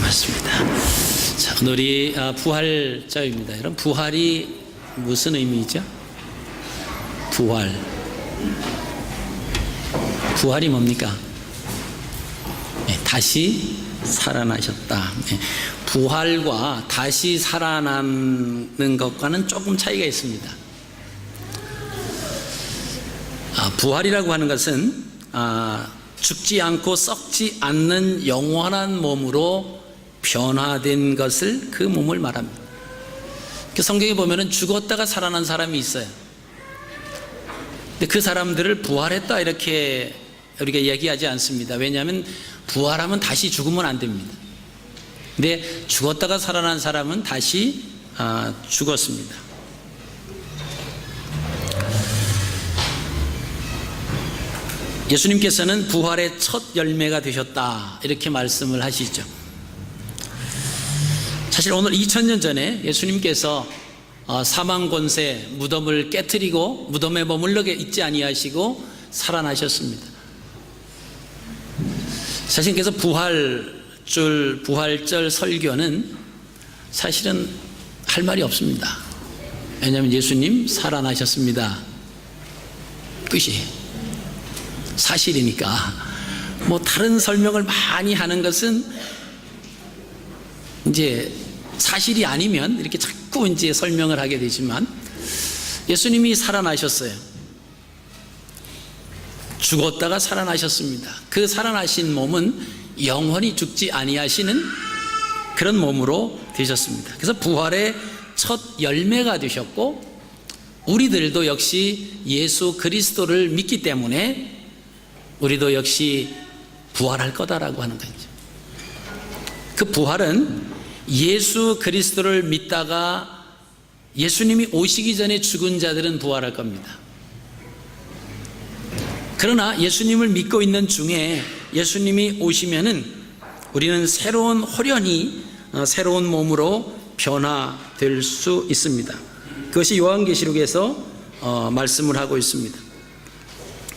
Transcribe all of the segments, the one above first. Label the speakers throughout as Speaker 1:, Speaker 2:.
Speaker 1: 맞습니다. 자, 오늘이 부활절입니다. 여러분, 부활이 무슨 의미죠? 부활이 뭡니까? 네, 다시 살아나셨다. 네, 부활과 다시 살아나는 것과는 조금 차이가 있습니다. 부활이라고 하는 것은 죽지 않고 썩지 않는 영원한 몸으로 변화된 것을, 그 몸을 말합니다. 성경에 보면은 죽었다가 살아난 사람이 있어요. 근데 그 사람들을 부활했다 이렇게 우리가 얘기하지 않습니다. 왜냐하면 부활하면 다시 죽으면 안 됩니다. 근데 죽었다가 살아난 사람은 다시 죽었습니다. 예수님께서는 부활의 첫 열매가 되셨다 이렇게 말씀을 하시죠. 사실 오늘 2000년 전에 예수님께서 사망 권세, 무덤을 깨트리고 무덤에 머물러 있지 아니하시고 살아나셨습니다. 자신께서 부활절 설교는 사실은 할 말이 없습니다. 왜냐하면 예수님 살아나셨습니다. 끝이에요. 사실이니까. 다른 설명을 많이 하는 것은 이제 사실이 아니면 이렇게 자꾸 이제 설명을 하게 되지만, 예수님이 살아나셨어요. 죽었다가 살아나셨습니다. 그 살아나신 몸은 영원히 죽지 아니하시는 그런 몸으로 되셨습니다. 그래서 부활의 첫 열매가 되셨고, 우리들도 역시 예수 그리스도를 믿기 때문에 우리도 역시 부활할 거다라고 하는 거죠. 그 부활은 예수 그리스도를 믿다가 예수님이 오시기 전에 죽은 자들은 부활할 겁니다. 그러나 예수님을 믿고 있는 중에 예수님이 오시면은 우리는 새로운 호련히 새로운 몸으로 변화될 수 있습니다. 그것이 요한계시록에서 말씀을 하고 있습니다.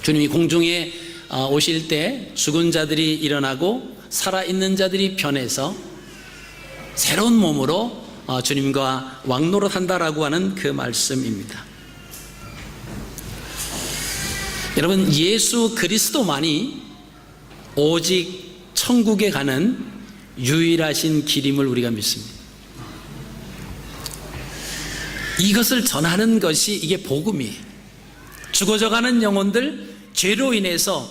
Speaker 1: 주님이 공중에 오실 때 죽은 자들이 일어나고 살아있는 자들이 변해서 새로운 몸으로 주님과 왕노릇한다라고 하는 그 말씀입니다. 여러분, 예수 그리스도만이 오직 천국에 가는 유일하신 길임을 우리가 믿습니다. 이것을 전하는 것이 이게 복음이에요. 죽어져가는 영혼들, 죄로 인해서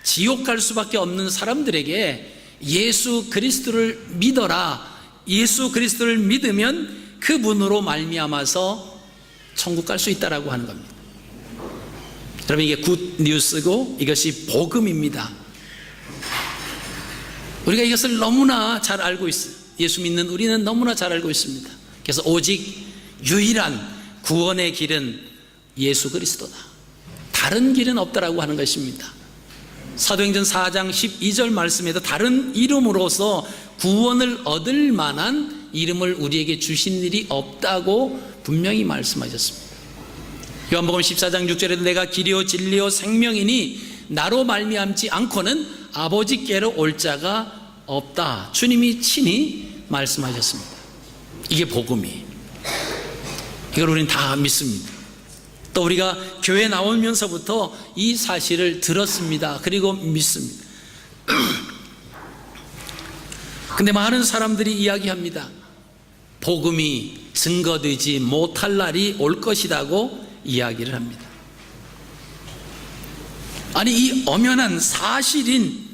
Speaker 1: 지옥 갈 수밖에 없는 사람들에게 예수 그리스도를 믿어라, 예수 그리스도를 믿으면 그분으로 말미암아서 천국 갈 수 있다라고 하는 겁니다. 여러분, 이게 굿 뉴스고 이것이 복음입니다. 우리가 이것을 너무나 잘 알고 있어요. 예수 믿는 우리는 너무나 잘 알고 있습니다. 그래서 오직 유일한 구원의 길은 예수 그리스도다, 다른 길은 없다라고 하는 것입니다. 사도행전 4장 12절 말씀에도 다른 이름으로서 구원을 얻을 만한 이름을 우리에게 주신 일이 없다고 분명히 말씀하셨습니다. 요한복음 14장 6절에도 내가 길이요 진리요 생명이니 나로 말미암지 않고는 아버지께로 올 자가 없다, 주님이 친히 말씀하셨습니다. 이게 복음이에요. 이걸 우리는 다 믿습니다. 또 우리가 교회 나오면서부터 이 사실을 들었습니다. 그리고 믿습니다. 근데 많은 사람들이 이야기합니다. 복음이 증거되지 못할 날이 올 것이라고 이야기를 합니다. 아니, 이 엄연한 사실인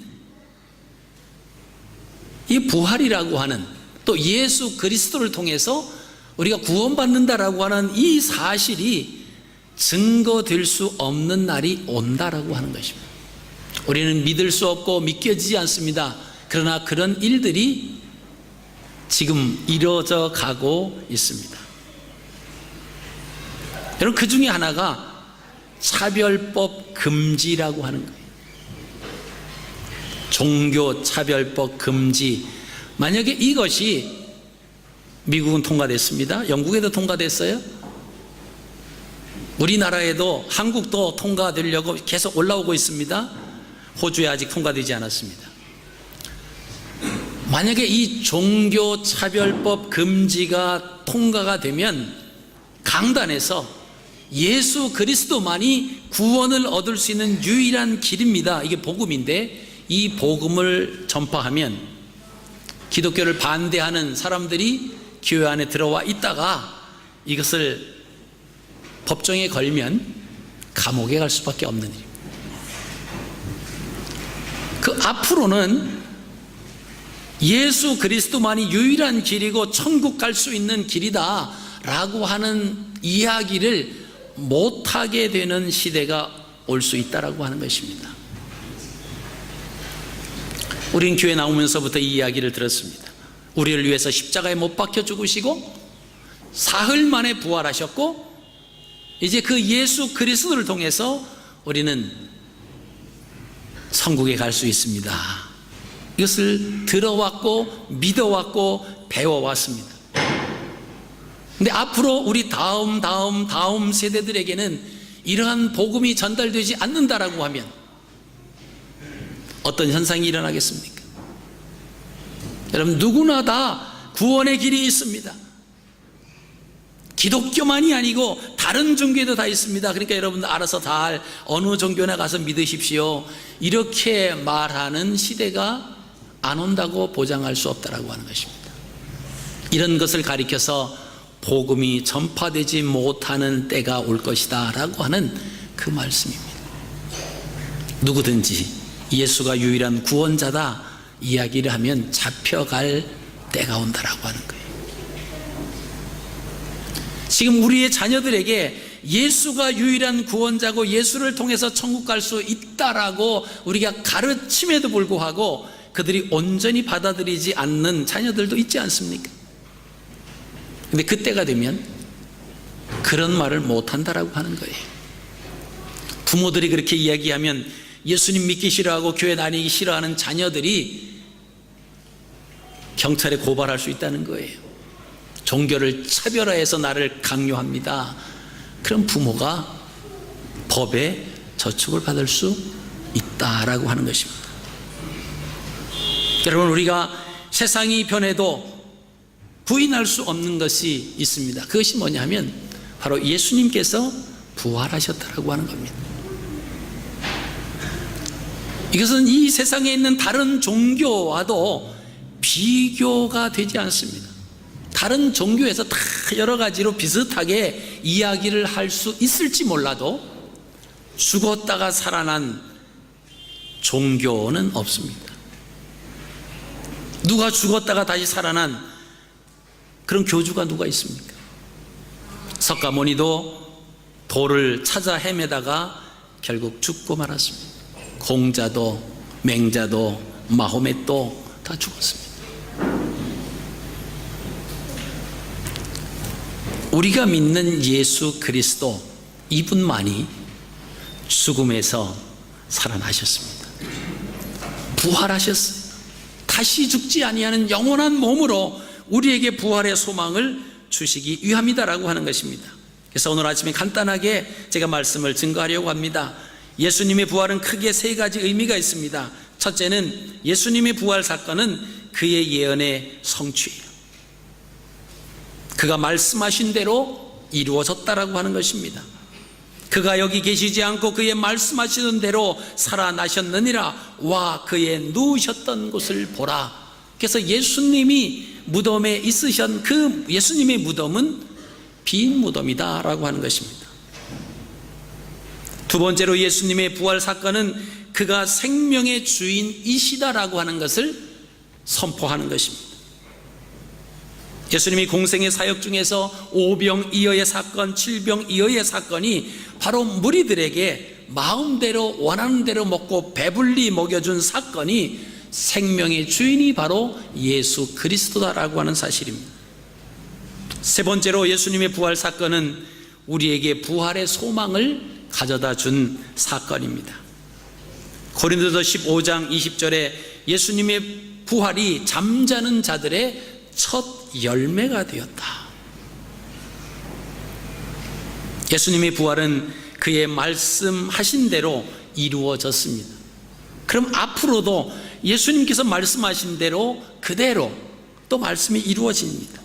Speaker 1: 이 부활이라고 하는, 또 예수 그리스도를 통해서 우리가 구원받는다라고 하는 이 사실이 증거될 수 없는 날이 온다라고 하는 것입니다. 우리는 믿을 수 없고 믿겨지지 않습니다. 그러나 그런 일들이 지금 이루어져 가고 있습니다. 여러분, 그 중에 하나가 차별법 금지라고 하는 거예요. 종교 차별법 금지. 만약에 이것이 미국은 통과됐습니다. 영국에도 통과됐어요. 우리나라에도, 한국도 통과되려고 계속 올라오고 있습니다. 호주에 아직 통과되지 않았습니다. 만약에 이 종교차별법 금지가 통과가 되면 강단에서 예수 그리스도만이 구원을 얻을 수 있는 유일한 길입니다, 이게 복음인데, 이 복음을 전파하면 기독교를 반대하는 사람들이 교회 안에 들어와 있다가 이것을 법정에 걸면 감옥에 갈 수밖에 없는 일입니다. 그 앞으로는 예수 그리스도만이 유일한 길이고 천국 갈 수 있는 길이다 라고 하는 이야기를 못하게 되는 시대가 올 수 있다라고 하는 것입니다. 우린 교회 나오면서부터 이 이야기를 들었습니다. 우리를 위해서 십자가에 못 박혀 죽으시고 사흘 만에 부활하셨고, 이제 그 예수 그리스도를 통해서 우리는 천국에 갈 수 있습니다. 이것을 들어왔고 믿어왔고 배워왔습니다. 근데 앞으로 우리 다음 세대들에게는 이러한 복음이 전달되지 않는다라고 하면 어떤 현상이 일어나겠습니까? 여러분, 누구나 다 구원의 길이 있습니다. 기독교만이 아니고 다른 종교에도 다 있습니다. 그러니까 여러분들 알아서 다 어느 종교나 가서 믿으십시오, 이렇게 말하는 시대가 안 온다고 보장할 수 없다라고 하는 것입니다. 이런 것을 가리켜서 복음이 전파되지 못하는 때가 올 것이다 라고 하는 그 말씀입니다. 누구든지 예수가 유일한 구원자다 이야기를 하면 잡혀갈 때가 온다라고 하는 거예요. 지금 우리의 자녀들에게 예수가 유일한 구원자고 예수를 통해서 천국 갈 수 있다라고 우리가 가르침에도 불구하고 그들이 온전히 받아들이지 않는 자녀들도 있지 않습니까? 근데 그때가 되면 그런 말을 못한다라고 하는 거예요. 부모들이 그렇게 이야기하면 예수님 믿기 싫어하고 교회 다니기 싫어하는 자녀들이 경찰에 고발할 수 있다는 거예요. 종교를 차별화해서 나를 강요합니다. 그럼 부모가 법에 저촉을 받을 수 있다라고 하는 것입니다. 여러분, 우리가 세상이 변해도 부인할 수 없는 것이 있습니다. 그것이 뭐냐면 바로 예수님께서 부활하셨다라고 하는 겁니다. 이것은 이 세상에 있는 다른 종교와도 비교가 되지 않습니다. 다른 종교에서 다 여러 가지로 비슷하게 이야기를 할 수 있을지 몰라도 죽었다가 살아난 종교는 없습니다. 누가 죽었다가 다시 살아난 그런 교주가 누가 있습니까? 석가모니도 돌을 찾아 헤매다가 결국 죽고 말았습니다. 공자도 맹자도 마호멧도 다 죽었습니다. 우리가 믿는 예수 그리스도, 이분만이 죽음에서 살아나셨습니다. 부활하셨어요. 다시 죽지 아니하는 영원한 몸으로 우리에게 부활의 소망을 주시기 위함이다라고 하는 것입니다. 그래서 오늘 아침에 간단하게 제가 말씀을 증거하려고 합니다. 예수님의 부활은 크게 세 가지 의미가 있습니다. 첫째는 예수님의 부활 사건은 그의 예언의 성취예요. 그가 말씀하신 대로 이루어졌다라고 하는 것입니다. 그가 여기 계시지 않고 그의 말씀하시는 대로 살아나셨느니라. 와, 그의 누우셨던 곳을 보라. 그래서 예수님이 무덤에 있으신 그 예수님의 무덤은 빈 무덤이다 라고 하는 것입니다. 두 번째로 예수님의 부활 사건은 그가 생명의 주인이시다라고 하는 것을 선포하는 것입니다. 예수님이 공생의 사역 중에서 오병이어의 사건, 칠병이어의 사건이 바로 무리들에게 마음대로 원하는 대로 먹고 배불리 먹여준 사건이 생명의 주인이 바로 예수 그리스도다라고 하는 사실입니다. 세 번째로 예수님의 부활 사건은 우리에게 부활의 소망을 가져다 준 사건입니다. 고린도서 15장 20절에 예수님의 부활이 잠자는 자들의 첫 열매가 되었다. 예수님의 부활은 그의 말씀하신 대로 이루어졌습니다. 그럼 앞으로도 예수님께서 말씀하신 대로 그대로 또 말씀이 이루어집니다.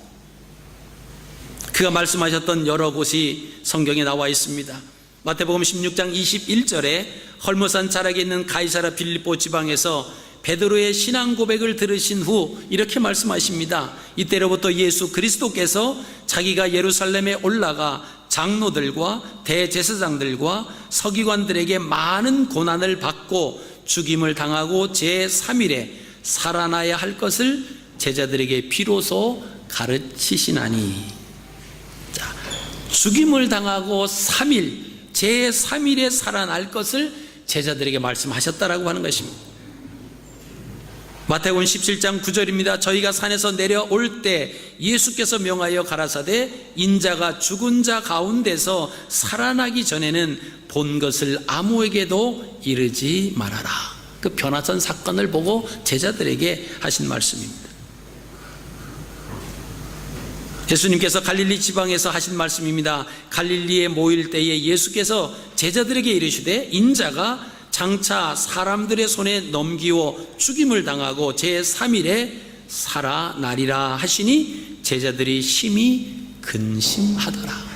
Speaker 1: 그가 말씀하셨던 여러 곳이 성경에 나와 있습니다. 마태복음 16장 21절에 헐모산 자락에 있는 가이사랴 빌립보 지방에서 베드로의 신앙 고백을 들으신 후 이렇게 말씀하십니다. 이때로부터 예수 그리스도께서 자기가 예루살렘에 올라가 장로들과 대제사장들과 서기관들에게 많은 고난을 받고 죽임을 당하고 제3일에 살아나야 할 것을 제자들에게 비로소 가르치시나니. 자, 죽임을 당하고 3일, 제3일에 살아날 것을 제자들에게 말씀하셨다라고 하는 것입니다. 마태복음 17장 9절입니다. 저희가 산에서 내려올 때 예수께서 명하여 가라사대 인자가 죽은 자 가운데서 살아나기 전에는 본 것을 아무에게도 이르지 말아라. 그 변화선 사건을 보고 제자들에게 하신 말씀입니다. 예수님께서 갈릴리 지방에서 하신 말씀입니다. 갈릴리에 모일 때에 예수께서 제자들에게 이르시되 인자가 장차 사람들의 손에 넘기워 죽임을 당하고 제3일에 살아나리라 하시니 제자들이 심히 근심하더라.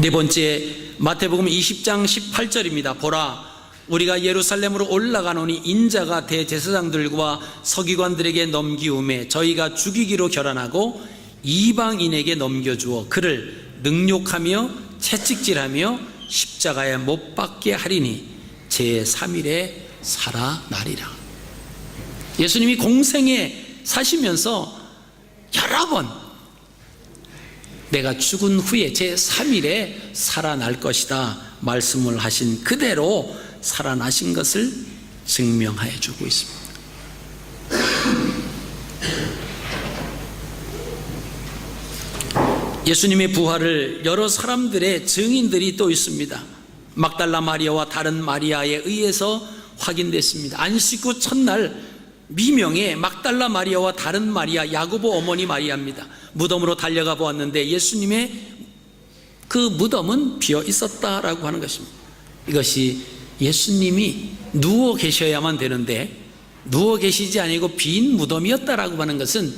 Speaker 1: 네 번째, 마태복음 20장 18절입니다. 보라, 우리가 예루살렘으로 올라가노니 인자가 대제사장들과 서기관들에게 넘기움에 저희가 죽이기로 결단하고 이방인에게 넘겨주어 그를 능욕하며 채찍질하며 십자가에 못 박게 하리니 제3일에 살아나리라. 예수님이 공생에 사시면서 여러 번 내가 죽은 후에 제3일에 살아날 것이다 말씀을 하신 그대로 살아나신 것을 증명하여 주고 있습니다. 예수님의 부활을 여러 사람들의 증인들이 또 있습니다. 막달라 마리아와 다른 마리아에 의해서 확인됐습니다. 안식구 첫날 미명에 막달라 마리아와 다른 마리아, 야고보 어머니 마리아입니다. 무덤으로 달려가 보았는데 예수님의 그 무덤은 비어 있었다라고 하는 것입니다. 이것이 예수님이 누워 계셔야만 되는데 누워 계시지 아니고 빈 무덤이었다라고 하는 것은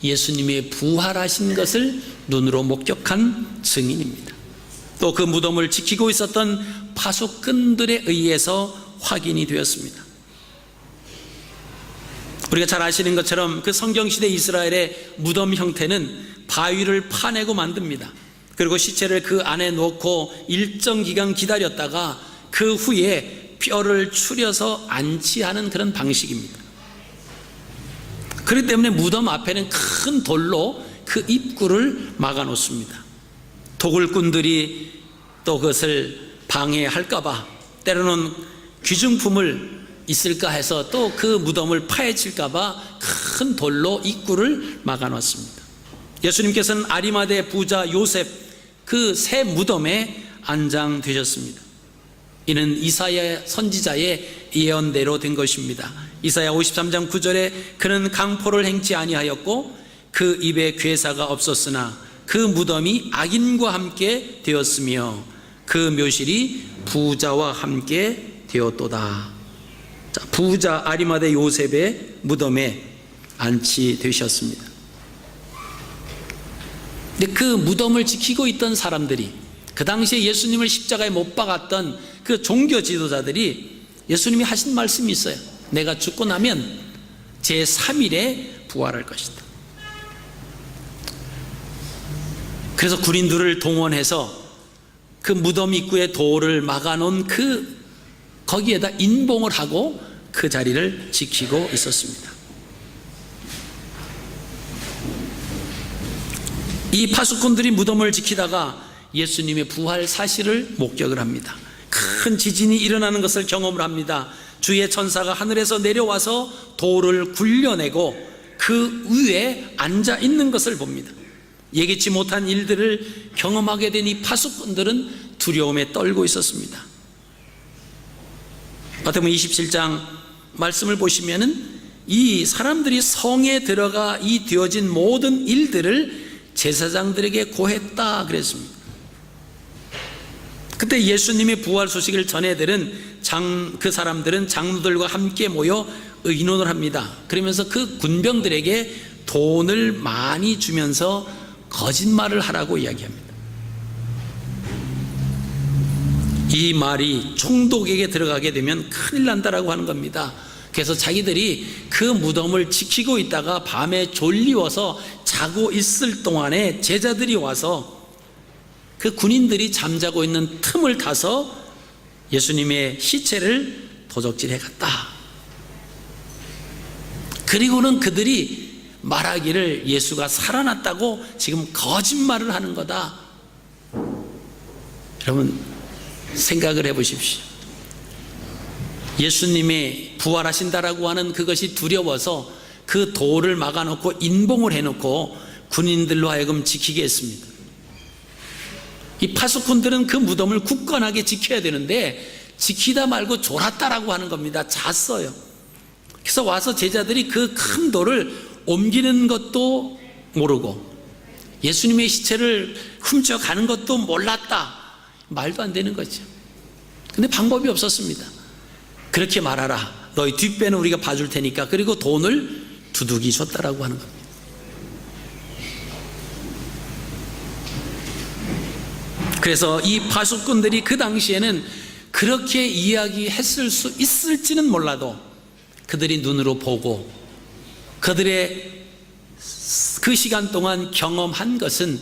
Speaker 1: 예수님의 부활하신 것을 눈으로 목격한 증인입니다. 또 그 무덤을 지키고 있었던 파수꾼들에 의해서 확인이 되었습니다. 우리가 잘 아시는 것처럼 그 성경시대 이스라엘의 무덤 형태는 바위를 파내고 만듭니다. 그리고 시체를 그 안에 넣고 일정 기간 기다렸다가 그 후에 뼈를 추려서 안치하는 그런 방식입니다. 그렇기 때문에 무덤 앞에는 큰 돌로 그 입구를 막아 놓습니다. 도굴꾼들이 또 그것을 방해할까봐 때로는 귀중품을 있을까 해서 또 그 무덤을 파헤칠까봐 큰 돌로 입구를 막아 놓습니다. 예수님께서는 아리마대 부자 요셉 그 새 무덤에 안장되셨습니다. 이는 이사야 선지자의 예언대로 된 것입니다. 이사야 53장 9절에 그는 강포를 행치 아니하였고 그 입에 괴사가 없었으나 그 무덤이 악인과 함께 되었으며 그 묘실이 부자와 함께 되었도다. 자, 부자 아리마대 요셉의 무덤에 안치되셨습니다. 근데 그 무덤을 지키고 있던 사람들이, 그 당시에 예수님을 십자가에 못 박았던 그 종교 지도자들이 예수님이 하신 말씀이 있어요. 내가 죽고 나면 제3일에 부활할 것이다. 그래서 군인들을 동원해서 그 무덤 입구에 돌을 막아놓은 거기에다 인봉을 하고 그 자리를 지키고 있었습니다. 이 파수꾼들이 무덤을 지키다가 예수님의 부활 사실을 목격을 합니다. 큰 지진이 일어나는 것을 경험을 합니다. 주의 천사가 하늘에서 내려와서 돌을 굴려내고 그 위에 앉아 있는 것을 봅니다. 예기치 못한 일들을 경험하게 된 이 파수꾼들은 두려움에 떨고 있었습니다. 마태복음 27장 말씀을 보시면은 이 사람들이 성에 들어가 이 되어진 모든 일들을 제사장들에게 고했다 그랬습니다. 그때 예수님의 부활 소식을 전해들은 그 사람들은 장로들과 함께 모여 의논을 합니다. 그러면서 그 군병들에게 돈을 많이 주면서 거짓말을 하라고 이야기합니다. 이 말이 총독에게 들어가게 되면 큰일 난다라고 하는 겁니다. 그래서 자기들이 그 무덤을 지키고 있다가 밤에 졸리워서 자고 있을 동안에 제자들이 와서 그 군인들이 잠자고 있는 틈을 타서 예수님의 시체를 도적질해 갔다. 그리고는 그들이 말하기를 예수가 살아났다고 지금 거짓말을 하는 거다. 여러분 생각을 해 보십시오. 예수님의 부활하신다라고 하는 그것이 두려워서 그 돌을 막아놓고 인봉을 해놓고 군인들로 하여금 지키게 했습니다. 이 파수꾼들은 그 무덤을 굳건하게 지켜야 되는데 지키다 말고 졸았다라고 하는 겁니다. 잤어요. 그래서 와서 제자들이 그 큰 돌을 옮기는 것도 모르고 예수님의 시체를 훔쳐가는 것도 몰랐다. 말도 안 되는 거죠. 근데 방법이 없었습니다. 그렇게 말하라. 너희 뒷배는 우리가 봐줄 테니까. 그리고 돈을 두둑이 줬다라고 하는 겁니다. 그래서 이 파수꾼들이 그 당시에는 그렇게 이야기했을 수 있을지는 몰라도 그들이 눈으로 보고 그들의 그 시간 동안 경험한 것은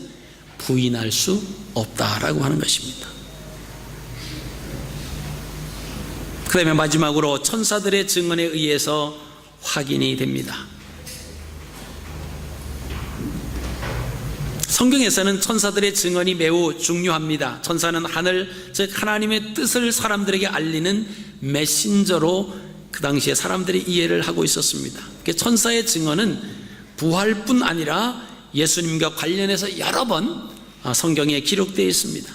Speaker 1: 부인할 수 없다라고 하는 것입니다. 그 다음에 마지막으로 천사들의 증언에 의해서 확인이 됩니다. 성경에서는 천사들의 증언이 매우 중요합니다. 천사는 하늘, 즉 하나님의 뜻을 사람들에게 알리는 메신저로 그 당시에 사람들이 이해를 하고 있었습니다. 천사의 증언은 부활뿐 아니라 예수님과 관련해서 여러 번 성경에 기록되어 있습니다.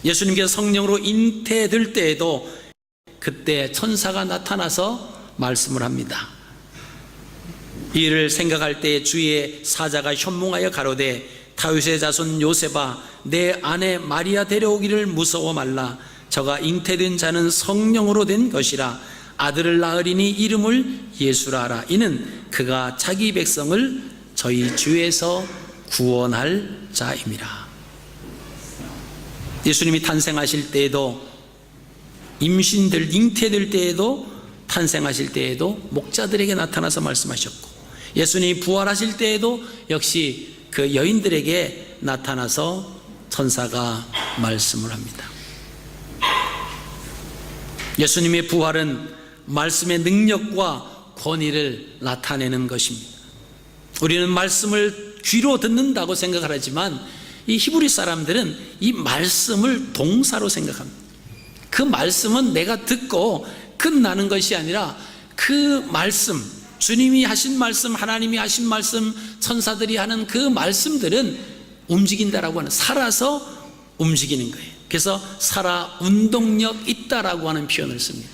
Speaker 1: 예수님께서 성령으로 잉태될 때에도 그때 천사가 나타나서 말씀을 합니다. 이를 생각할 때 주의 사자가 현몽하여 가로되 다윗의 자손 요셉아 내 아내 마리아 데려오기를 무서워 말라. 저가 잉태된 자는 성령으로 된 것이라. 아들을 낳으리니 이름을 예수라 하라. 이는 그가 자기 백성을 저희 주에서 구원할 자임이라. 예수님이 탄생하실 때에도 임신들 잉태될 때에도 탄생하실 때에도 목자들에게 나타나서 말씀하셨고 예수님이 부활하실 때에도 역시 그 여인들에게 나타나서 천사가 말씀을 합니다. 예수님의 부활은 말씀의 능력과 권위를 나타내는 것입니다. 우리는 말씀을 귀로 듣는다고 생각을 하지만 이 히브리 사람들은 이 말씀을 동사로 생각합니다. 그 말씀은 내가 듣고 끝나는 것이 아니라 그 말씀, 주님이 하신 말씀, 하나님이 하신 말씀, 천사들이 하는 그 말씀들은 움직인다라고 하는, 살아서 움직이는 거예요. 그래서 살아 운동력 있다라고 하는 표현을 씁니다.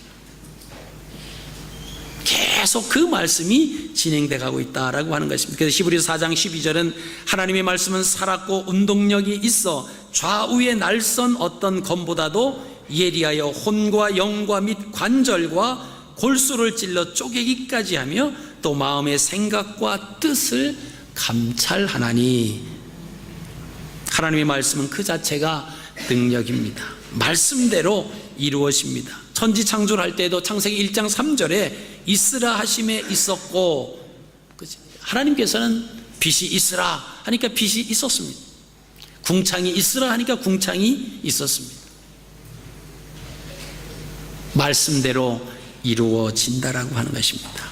Speaker 1: 계속 그 말씀이 진행돼 가고 있다라고 하는 것입니다. 그래서 히브리서 4장 12절은 하나님의 말씀은 살았고 운동력이 있어 좌우의 날선 어떤 검보다도 예리하여 혼과 영과 및 관절과 골수를 찔러 쪼개기까지 하며 또 마음의 생각과 뜻을 감찰하나니. 하나님의 말씀은 그 자체가 능력입니다. 말씀대로 이루어집니다. 천지 창조를 할 때도 창세기 1장 3절에 있으라 하심에 있었고, 하나님께서는 빛이 있으라 하니까 빛이 있었습니다. 궁창이 있으라 하니까 궁창이 있었습니다. 말씀대로 이루어진다라고 하는 것입니다.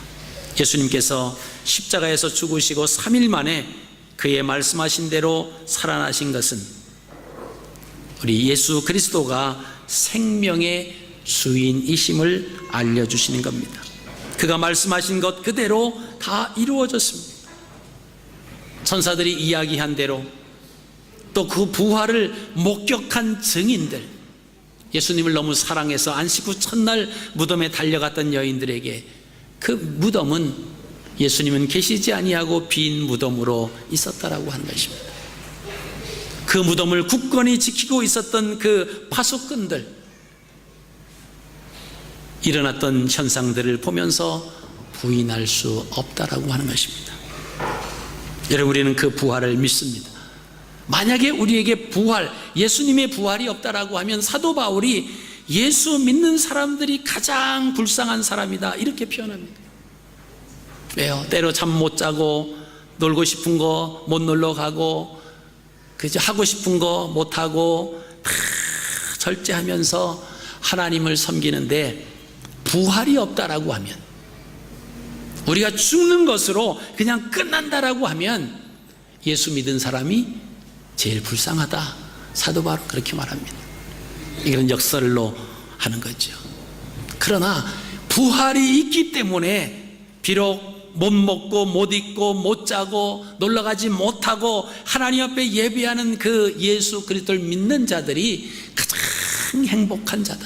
Speaker 1: 예수님께서 십자가에서 죽으시고 3일 만에 그의 말씀하신 대로 살아나신 것은 우리 예수 그리스도가 생명의 주인이심을 알려주시는 겁니다. 그가 말씀하신 것 그대로 다 이루어졌습니다. 천사들이 이야기한 대로 또 그 부활을 목격한 증인들, 예수님을 너무 사랑해서 안식 후 첫날 무덤에 달려갔던 여인들에게 그 무덤은 예수님은 계시지 아니하고 빈 무덤으로 있었다라고 하는 것입니다. 그 무덤을 굳건히 지키고 있었던 그 파수꾼들, 일어났던 현상들을 보면서 부인할 수 없다라고 하는 것입니다. 여러분, 우리는 그 부활을 믿습니다. 만약에 우리에게 부활, 예수님의 부활이 없다라고 하면 사도 바울이 예수 믿는 사람들이 가장 불쌍한 사람이다 이렇게 표현합니다. 왜요? 때로 잠 못 자고 놀고 싶은 거 못 놀러 가고 그저 하고 싶은 거 못 하고 다 절제하면서 하나님을 섬기는데 부활이 없다라고 하면, 우리가 죽는 것으로 그냥 끝난다라고 하면 예수 믿은 사람이 제일 불쌍하다. 사도 바울은 그렇게 말합니다. 이건 역설로 하는 거죠. 그러나 부활이 있기 때문에 비록 못 먹고 못 입고 못 자고 놀러가지 못하고 하나님 앞에 예배하는 그 예수 그리스도를 믿는 자들이 가장 행복한 자다.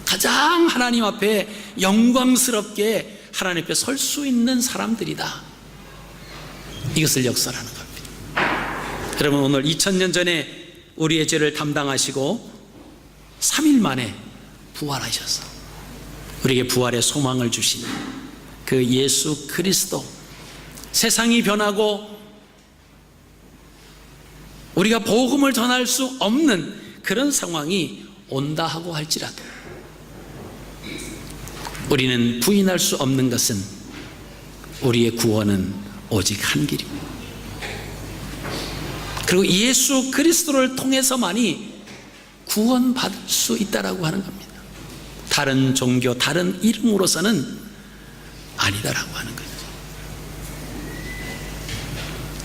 Speaker 1: 가장 하나님 앞에 영광스럽게 하나님 앞에 설 수 있는 사람들이다. 이것을 역설하는 겁니다. 여러분, 오늘 2000년 전에 우리의 죄를 담당하시고 3일 만에 부활하셔서 우리에게 부활의 소망을 주신 그 예수 그리스도, 세상이 변하고 우리가 복음을 전할 수 없는 그런 상황이 온다 하고 할지라도 우리는 부인할 수 없는 것은 우리의 구원은 오직 한 길입니다. 그리고 예수 그리스도를 통해서만이 구원받을 수 있다라고 하는 겁니다. 다른 종교, 다른 이름으로서는 아니다라고 하는 거죠.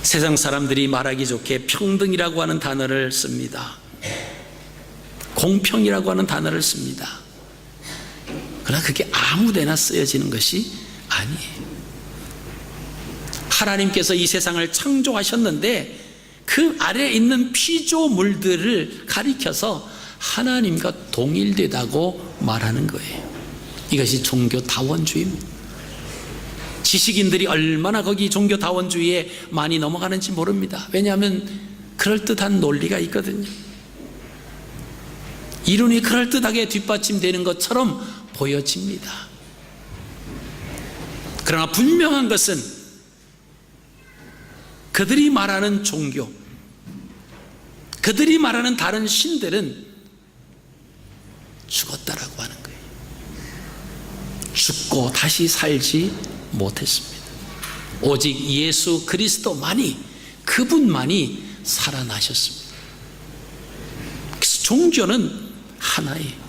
Speaker 1: 세상 사람들이 말하기 좋게 평등이라고 하는 단어를 씁니다. 공평이라고 하는 단어를 씁니다. 그러나 그게 아무데나 쓰여지는 것이 아니에요. 하나님께서 이 세상을 창조하셨는데 그 아래에 있는 피조물들을 가리켜서 하나님과 동일되다고 말하는 거예요. 이것이 종교다원주의입니다. 지식인들이 얼마나 거기 종교다원주의에 많이 넘어가는지 모릅니다. 왜냐하면 그럴듯한 논리가 있거든요. 이론이 그럴듯하게 뒷받침되는 것처럼 보여집니다. 그러나 분명한 것은 그들이 말하는 종교, 그들이 말하는 다른 신들은 죽었다라고 하는 거예요. 죽고 다시 살지 못했습니다. 오직 예수 그리스도만이, 그분만이 살아나셨습니다. 그래서 종교는 하나예요.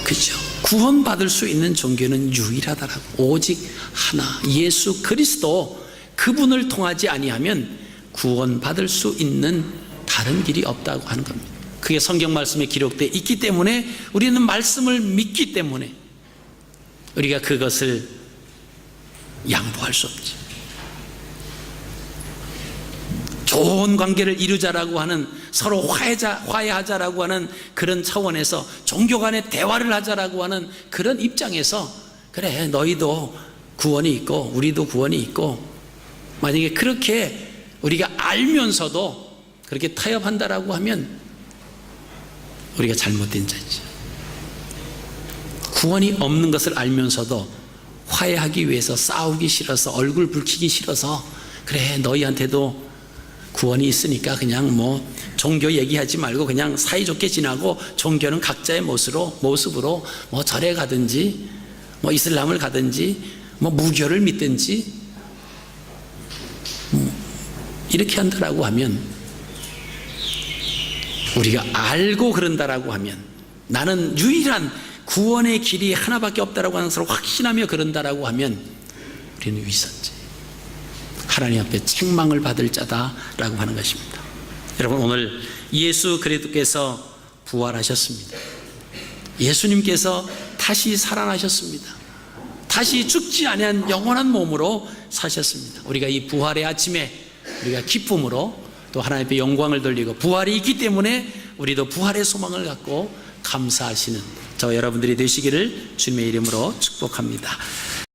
Speaker 1: 그죠? 구원받을 수 있는 종교는 유일하다라고, 오직 하나, 예수 그리스도, 그분을 통하지 아니하면 구원받을 수 있는 다른 길이 없다고 하는 겁니다. 그게 성경 말씀에 기록되어 있기 때문에, 우리는 말씀을 믿기 때문에 우리가 그것을 양보할 수 없지. 좋은 관계를 이루자라고 하는, 서로 화해하자라고 하는 그런 차원에서, 종교 간의 대화를 하자라고 하는 그런 입장에서, 그래 너희도 구원이 있고 우리도 구원이 있고, 만약에 그렇게 우리가 알면서도 그렇게 타협한다라고 하면 우리가 잘못된 자지. 구원이 없는 것을 알면서도 화해하기 위해서 싸우기 싫어서, 얼굴 붉히기 싫어서, 그래 너희한테도 구원이 있으니까 그냥 뭐 종교 얘기하지 말고 그냥 사이좋게 지나고, 종교는 각자의 모습으로 뭐 절에 가든지 뭐 이슬람을 가든지 뭐 무교를 믿든지 이렇게 한다라고 하면, 우리가 알고 그런다라고 하면, 나는 유일한 구원의 길이 하나밖에 없다라고 하는 것을 확신하며 그런다라고 하면 우리는 위선자, 하나님 앞에 책망을 받을 자다라고 하는 것입니다. 여러분, 오늘 예수 그리스도께서 부활하셨습니다. 예수님께서 다시 살아나셨습니다. 다시 죽지 아니한 영원한 몸으로 사셨습니다. 우리가 이 부활의 아침에 우리가 기쁨으로 또 하나님 앞에 영광을 돌리고, 부활이 있기 때문에 우리도 부활의 소망을 갖고 감사하시는 저 여러분들이 되시기를 주님의 이름으로 축복합니다.